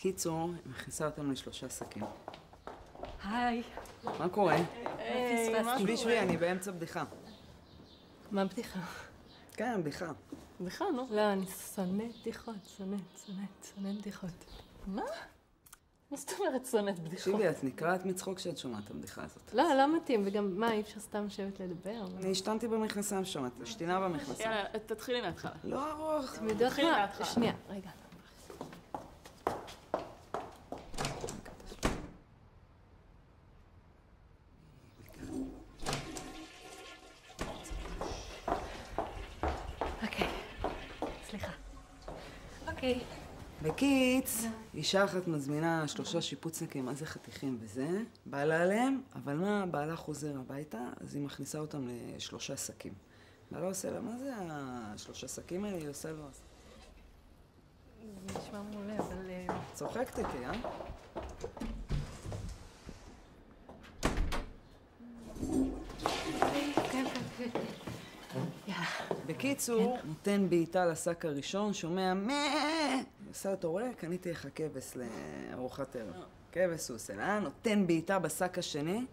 קיצור, מכניסה אותם לשלושה שקים. היי. מה קורה? פספסתי. שבי, אני באמצע בדיחה. מה בדיחה? כן, בדיחה. בדיחה, נו. לא, אני שונאת בדיחות, שונאת בדיחות. מה? מה זאת אומרת שונאת בדיחות? תקשיבי, את נקרעת מצחוק שאת שומעת את הבדיחה הזאת. לא מתאים, וגם מה, אי אפשר סתם לשבת לדבר? אני השתנתי במכנסיים שומעת, שתינה במכנסיים. יאללה, תתחילי מההתחלה. לא ארוך. אתם יודעות תתחילי מה? מההתחלה. שנייה, רגע. אוקיי, סליחה. אוקיי. בקיץ, אישה אחת מזמינה 3 שיפוצניקים, מה זה חתיכים וזה, בעלה עליהם, אבל מה, בעלה חוזר הביתה, אז היא מכניסה אותם ל3 שקים. בעלה עושה לה, מה זה 3 שקים האלה? היא עושה לו... זה נשמע מעולה, אבל... צוחקת איתי, אה? כן. יאללה. בקיצור, נותן בעיטה לשק הראשון, שומע עושה אותו, רואה, קניתי לך כבש לארוחת ערב. כבש הוא עושה לה, נותן בעיטה בשק השני.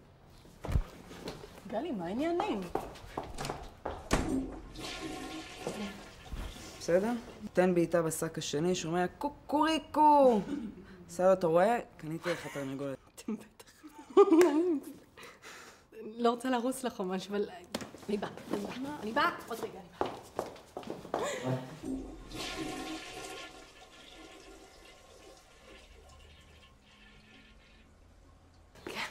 גלי, מה העניינים? בסדר? נותן בעיטה בשק השני, שומע קוקוריקו. עושה לו, אתה רואה, קניתי לך תרנגולת. אתם בטח... לא רוצה להרוס לך או משהו, אבל... אני באה, עוד רגע, אני באה. כן.